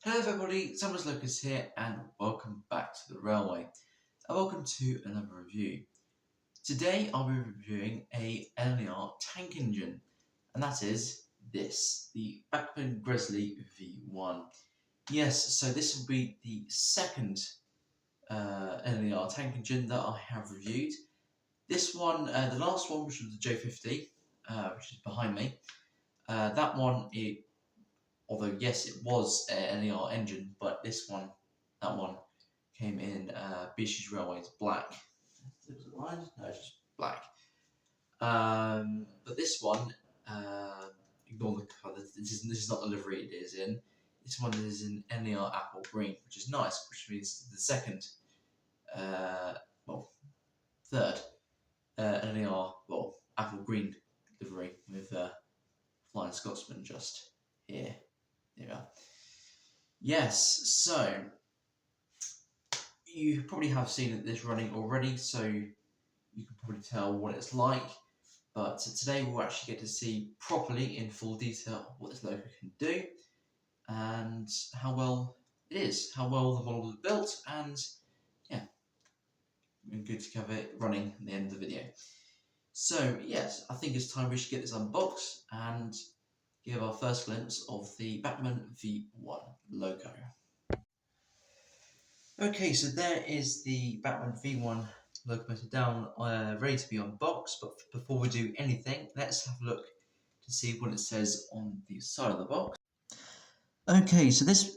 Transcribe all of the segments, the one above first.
Hello everybody, Thomas Lucas here and welcome back to the railway and welcome to another review. Today I'll be reviewing a LNER tank engine and that is this, the Bachmann LNER V3. Yes, so this will be the second LNER tank engine that I have reviewed. This one, the last one, which was the J50, which is behind me, that one, although yes, it was an LNER engine, but that one came in British Railways black. Was it line? No, it's just black. But this one, ignore the colour. This is not the livery it is in. This one is in LNER apple green, which is nice, which means the second, third LNER, apple green livery with Flying Scotsman just here. There we are. Yes, so you probably have seen this running already, so you can probably tell what it's like. But today we'll actually get to see properly in full detail what this loco can do and how well it is, how well the model is built, and yeah, we're good to cover it running at the end of the video. So yes, I think it's time we should get this unboxed and give our first glimpse of the Bachmann V3 loco. Okay, so there is the Bachmann V3 locomotive down, ready to be unboxed, but before we do anything, let's have a look to see what it says on the side of the box. Okay, so this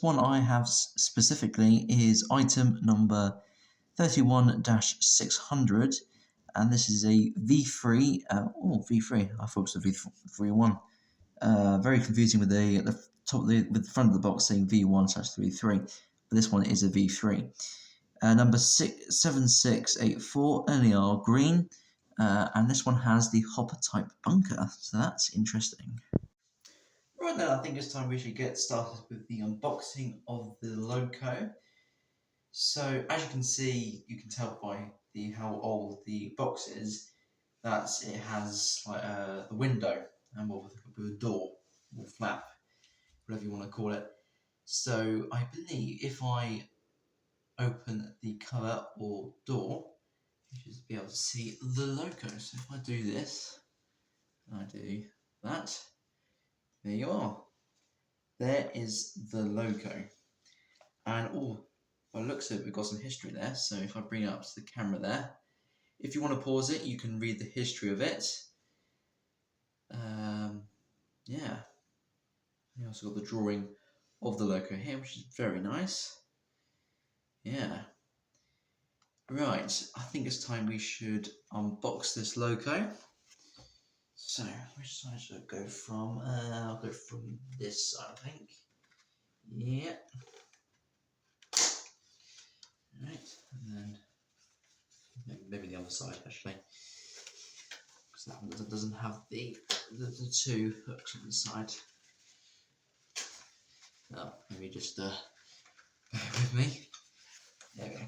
one I have specifically is item number 31-600, and this is a V3, V3, I thought it was a V3 very confusing with the top, with the front of the box saying V1/V3, but this one is a V3. Number 7684, LNER green, and this one has the hopper type bunker, so that's interesting. Right now, I think it's time we should get started with the unboxing of the loco. So as you can see, you can tell by how old the box is that it has like the window and with a door or flap, whatever you want to call it. So I believe if I open the cover or door, you should be able to see the loco. So if I do this, and I do that, there you are. There is the loco. And by the looks of it, we've got some history there. So if I bring it up to the camera there, if you want to pause it, you can read the history of it. Yeah. You also got the drawing of the loco here, which is very nice. Yeah. Right, I think it's time we should unbox this loco. So, which side should I go from? I'll go from this side, I think. Yeah. Right, and then maybe the other side actually, because that one doesn't have the two hooks on the side. Oh, maybe just bear with me. There we go.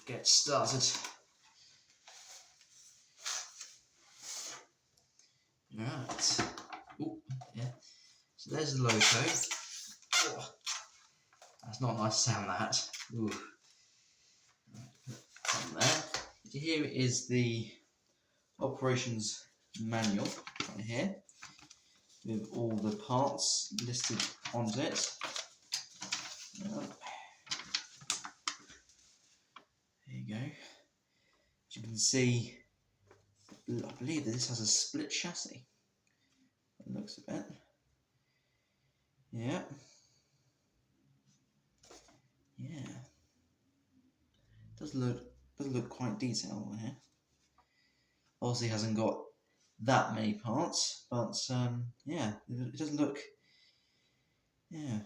Get started. Right. Oh, yeah. So there's the loco. Oh, that's not a nice sound, that. Ooh. Right, put it on there. Here is the operations manual right here, with all the parts listed onto it. There you go. As you can see, I believe that this has a split chassis. It looks a bit. Yeah. Yeah. Does look quite detailed on here. Obviously hasn't got that many parts, but yeah, it does look. Yeah.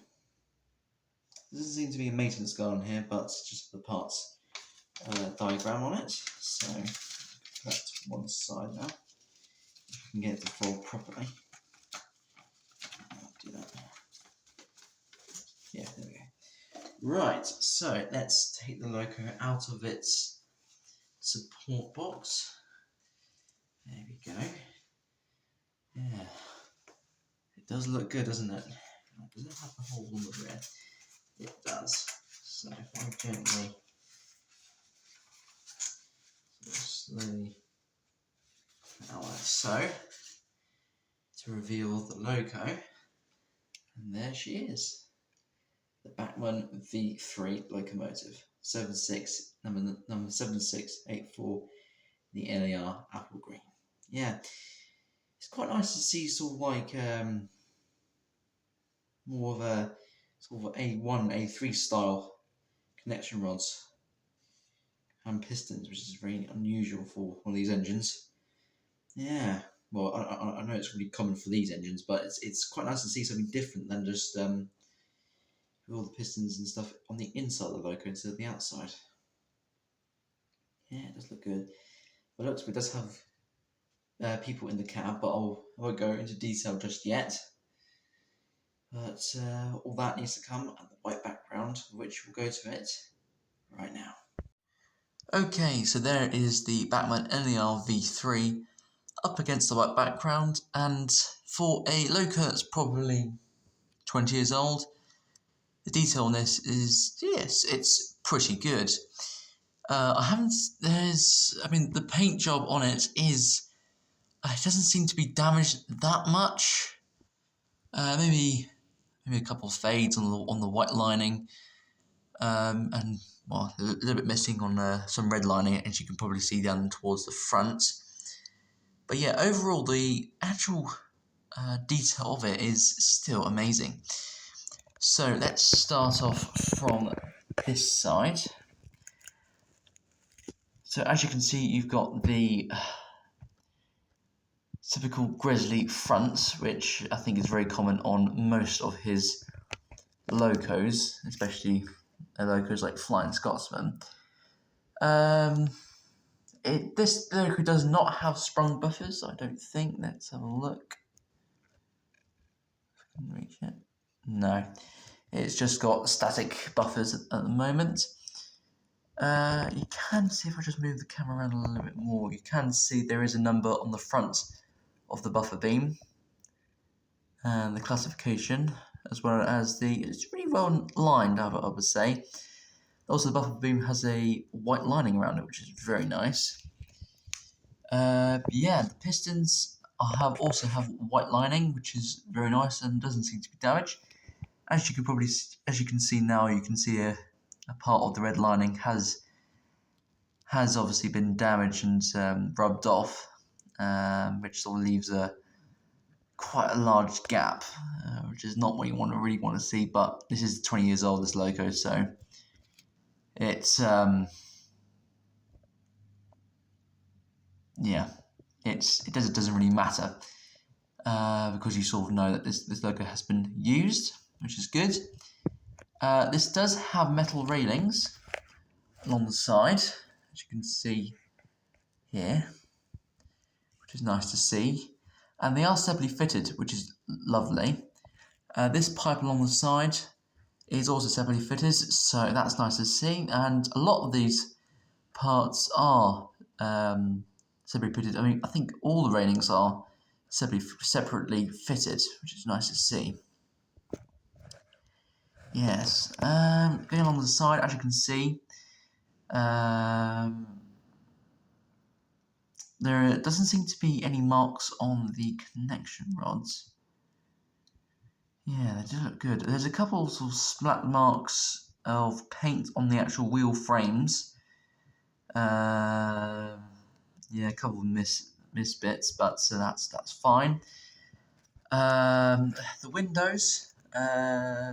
There doesn't seem to be a maintenance guide on here, but just the parts diagram on it. So put that to one side now. If I can get it to fold properly. I'll do that. Yeah, there we go. Right, so let's take the loco out of its support box. There we go. Yeah, it does look good, doesn't it? Does it have the hole on the rear? It does. So if I gently, slowly, like so, to reveal the logo, and there she is. The Bachmann V3 locomotive, number 7684, the LER apple green. Yeah, it's quite nice to see sort of like more of a sort of A1, A3 style connection rods and pistons, which is very unusual for one of these engines. Yeah, well, I know it's really common for these engines, but it's quite nice to see something different than just with all the pistons and stuff on the inside of the loco instead of the outside. Yeah, it does look good. But looks, it does have people in the cab, but I won't go into detail just yet. But all that needs to come, and the white background, which we'll go to it right now. Okay, so there is the Bachmann LNER V3 up against the white background, and for a loco that's probably 20 years old, the detail on this is, yes, it's pretty good. The paint job on it it doesn't seem to be damaged that much. Maybe a couple of fades on the white lining, and well, a little bit missing on some red lining, as you can probably see down towards the front. But yeah, overall the actual detail of it is still amazing. So let's start off from this side. So as you can see, you've got the typical grizzly front, which I think is very common on most of his locos, especially locos like Flying Scotsman. This loco does not have sprung buffers, I don't think. Let's have a look. If I can reach it. No, it's just got static buffers at the moment. You can see, if I just move the camera around a little bit more, you can see there is a number on the front of the buffer beam and the classification, as well as it's really well lined, I would say. Also, the buffer beam has a white lining around it, which is very nice. Yeah, the pistons also have white lining, which is very nice and doesn't seem to be damaged. As you can see now, you can see a part of the red lining has obviously been damaged and rubbed off, which sort of leaves quite a large gap, which is not what you really want to see. But this is 20 years old, this loco, so it's yeah, it doesn't really matter, because you sort of know that this loco has been used, which is good. This does have metal railings along the side, as you can see here, which is nice to see, and they are separately fitted, which is lovely. This pipe along the side is also separately fitted, so that's nice to see, and a lot of these parts are separately fitted. I mean, I think all the railings are separately fitted, which is nice to see. Yes, going along the side, as you can see, there doesn't seem to be any marks on the connection rods. Yeah, they do look good. There's a couple of sort of splat marks of paint on the actual wheel frames. Yeah, a couple of miss bits, but so that's fine. The windows,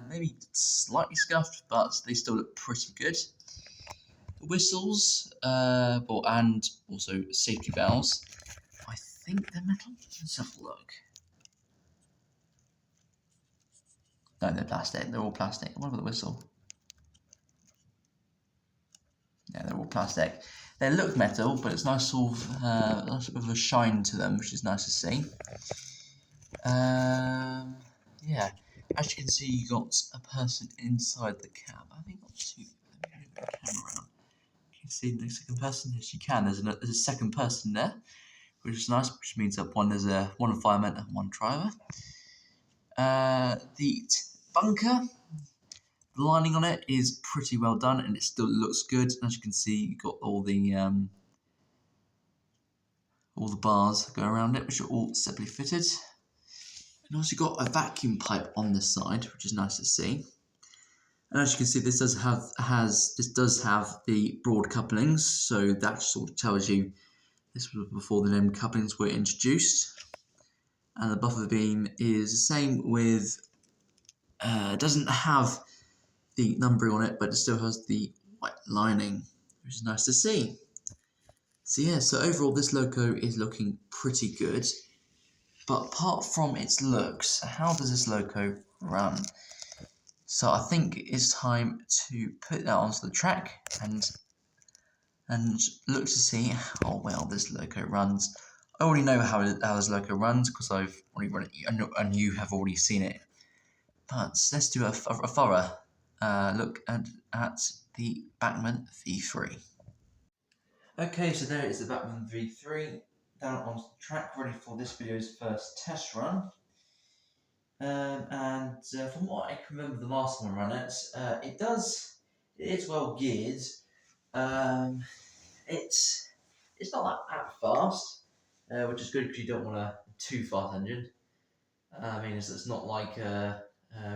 maybe slightly scuffed, but they still look pretty good. The whistles, and also safety valves. I think they're metal. Let's have a look. No, they're plastic. They're all plastic. What about the whistle? Yeah, they're all plastic. They look metal, but it's nice sort of a shine to them, which is nice to see. Yeah, as you can see, you got a person inside the cab. I think got two. Let me move the camera around. Can you see the second person? Yes, you can. There's a second person there, which is nice, which means that there's one fireman and one driver. The bunker. The lining on it is pretty well done, and it still looks good. As you can see, you've got all the bars that go around it, which are all separately fitted. And also you've got a vacuum pipe on this side, which is nice to see. And as you can see, this does have the broad couplings, so that sort of tells you this was before the name couplings were introduced. And the buffer beam is the same with, doesn't have the numbering on it, but it still has the white lining, which is nice to see. So yeah, so overall this loco is looking pretty good. But apart from its looks, how does this loco run? So I think it's time to put that onto the track and look to see how well this loco runs. I already know how this loco runs because I've already run it, and you have already seen it. But let's do a thorough look at the Bachmann V3. Okay, so there is the Bachmann V3 down onto the track, ready for this video's first test run. From what I can remember the last time I ran it, it is well geared. It's not that fast, which is good because you don't want a too fast engine. I mean, it's not like a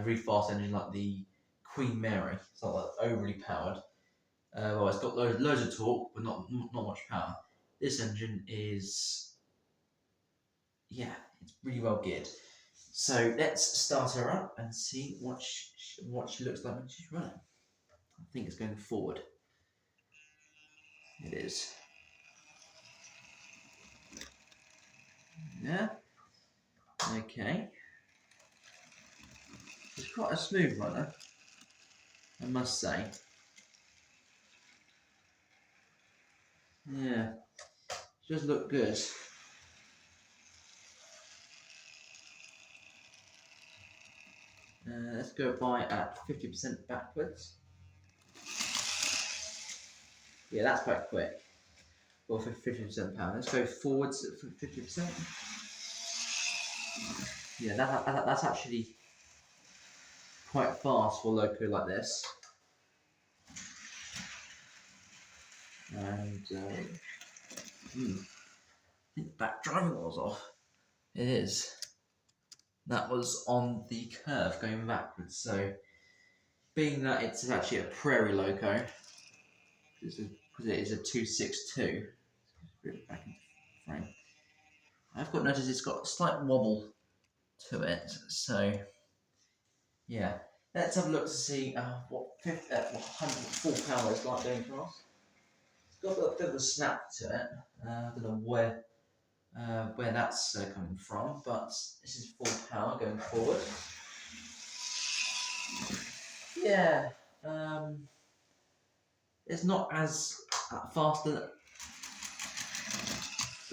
really fast engine like the Queen Mary. It's not like overly powered. Well, it's got loads of torque, but not much power. This engine is, yeah, it's really well geared. So let's start her up and see what she looks like when she's running. I think it's going forward. It is. Yeah. Okay. It's quite a smooth runner, I must say. Yeah. She does look good. Let's go by at 50% backwards. Yeah, that's quite quick. Well, for 50% power. Let's go forwards at 50%. Yeah, that's actually quite fast for a loco like this. And I think the back driving wheel's off. It is. That was on the curve going backwards. So, being that it's actually a prairie loco, because it is a 262. Let's put it back into frame. I've got noticed it's got a slight wobble to it. So, yeah. Let's have a look to see what 104 power is like going across. It's got a bit of a snap to it. I don't know where that's coming from, but this is full power going forward. Yeah, it's not as fast as.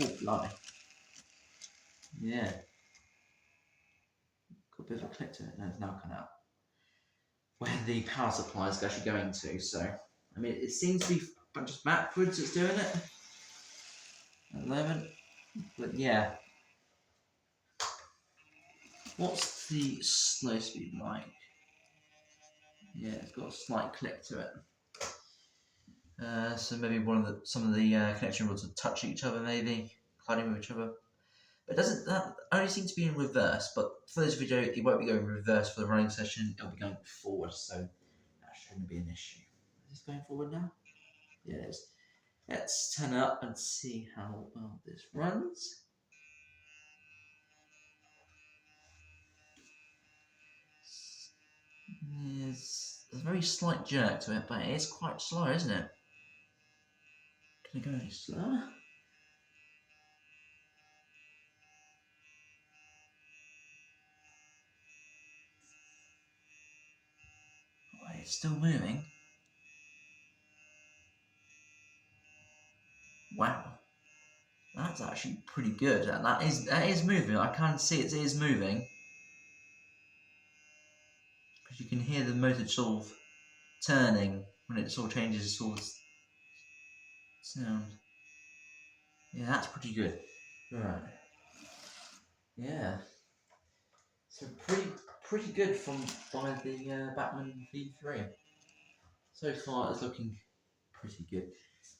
Oh, blimey. Yeah. Got a bit of a click to it. No, it's now come out. Where the power supply is actually going to. So, I mean, it seems to be just backwards it's doing it at the moment. But yeah. What's the slow speed like? Yeah, it's got a slight click to it. So maybe some of the connection rods will touch each other, maybe colliding with each other. But that only seems to be in reverse. But for this video, it won't be going in reverse for the running session. It'll be going forward, so that shouldn't be an issue. Is this going forward now? Yeah, it is. Let's turn up and see how well this runs. There's a very slight jerk to it, but it is quite slow, isn't it? Can I go any slower? Oh, it's still moving. Wow, that's actually pretty good. And that is moving. I can see it is moving because you can hear the motor sort of turning when it sort of changes its sort of sound. Yeah, that's pretty good. Right. Yeah. So pretty good by the Bachmann V3. So far, it's looking pretty good.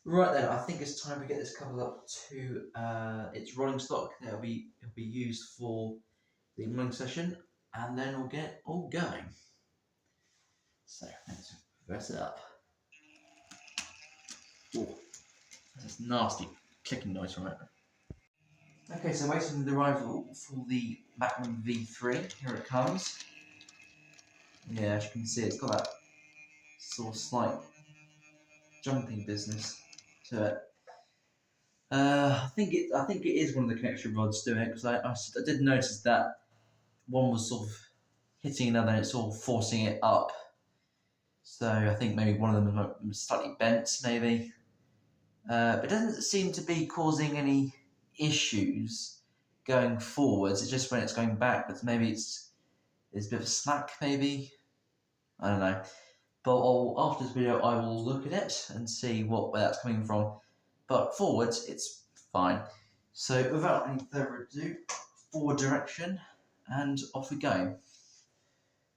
Right then, I think it's time to get this coupled up to its rolling stock. It'll be used for the milling session, and then we'll get all going. So let's reverse it up. Ooh, that's a nasty clicking noise from it. Okay, so waiting for the arrival for the Bachmann V3. Here it comes. Yeah, as you can see, it's got that sort of slight jumping business to it. I think it is one of the connection rods doing it, because I did notice that one was sort of hitting another and it's sort of forcing it up. So I think maybe one of them was slightly bent, maybe. But it doesn't seem to be causing any issues going forwards. It's just when it's going backwards, maybe there's a bit of slack, maybe. I don't know. But after this video, I will look at it and see where that's coming from. But forwards, it's fine. So without any further ado, forward direction, and off we go.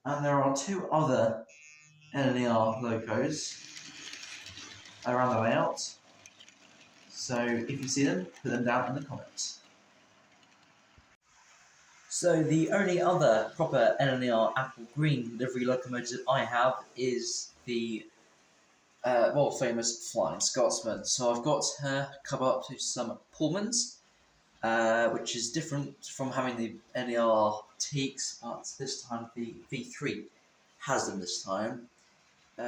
And there are two other LNER locos around the layout. So if you see them, put them down in the comments. So the only other proper LNER apple green livery locomotive I have is the world famous Flying Scotsman. So I've got her cover up to some Pullmans, which is different from having the LNER Teaks, but this time the V3 has them this time,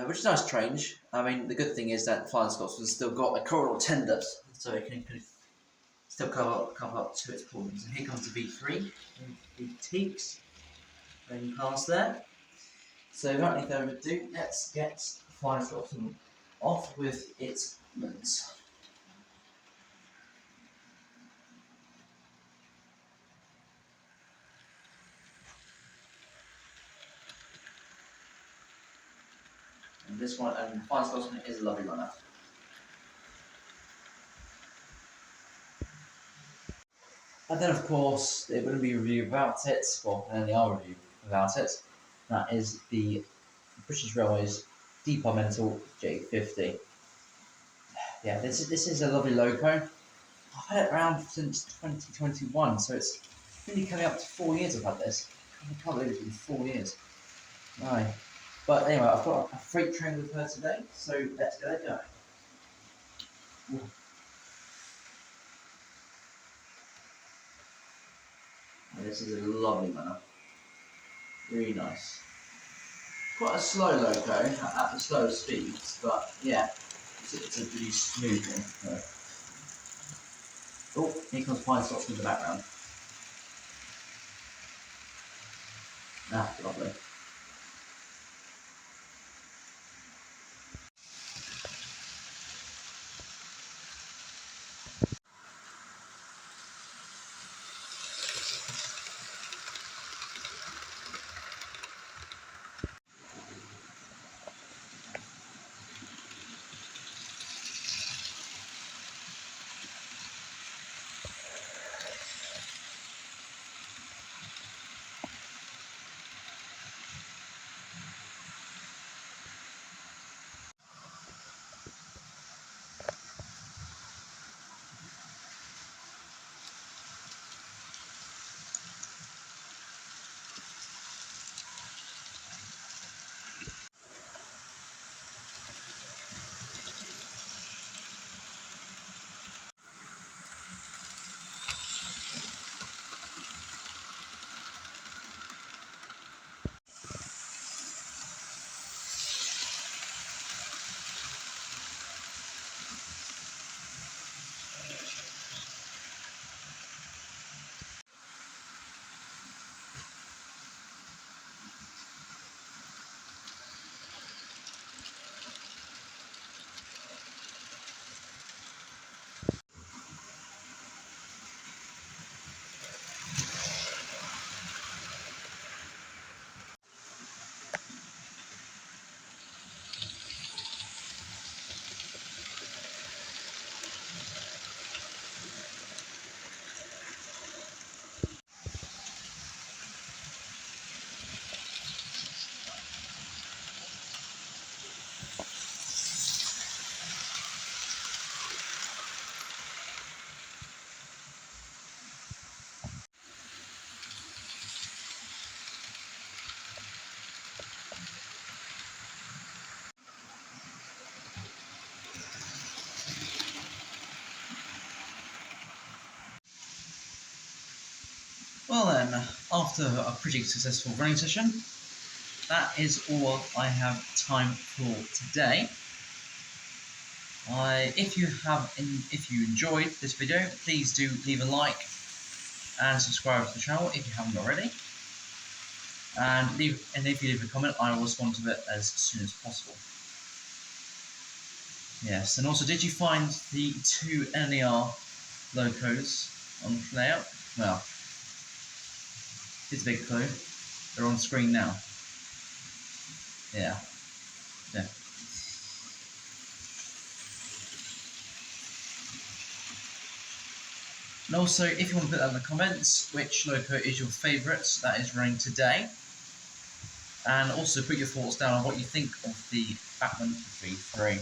which is a nice change. I mean, the good thing is that Flying Scotsman's still got a corridor tender, so it can still come up to its Pullmans. And here comes the V3, the Teaks, going past there. So without any further ado, let's get Flying Scotsman off with its Pullmans. And this one, and Flying Scotsman is a lovely runner. And then, of course, there wouldn't be a review without it, well, an LNER review without it. That is the British Railways Departmental J50. Yeah, this is a lovely loco. I've had it around since 2021, so it's really coming up to 4 years I've had this. I can't believe it's been 4 years. No. But anyway, I've got a freight train with her today, so let's get it going. Ooh. This is a lovely manner. Really nice. Quite a slow loco at the slow speeds, but yeah, it's a pretty smooth one. Oh, here comes Flying Scotsman in the background. Ah, lovely. Well then, after a pretty successful running session, that is all I have time for today. If you enjoyed this video, please do leave a like and subscribe to the channel if you haven't already. And if you leave a comment, I will respond to it as soon as possible. Yes, and also, did you find the 2 LNER locos on the layout? Well, here's a big clue. They're on screen now. Yeah. And also, if you want to put that in the comments, which loco is your favourite that is running today, and also put your thoughts down on what you think of the Bachmann V3.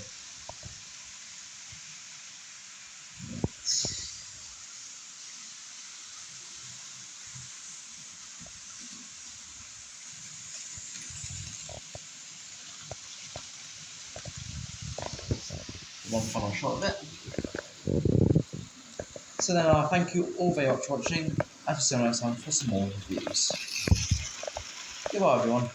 One final shot of it. So then, thank you all very much for watching, and see you next time for some more reviews. Goodbye everyone.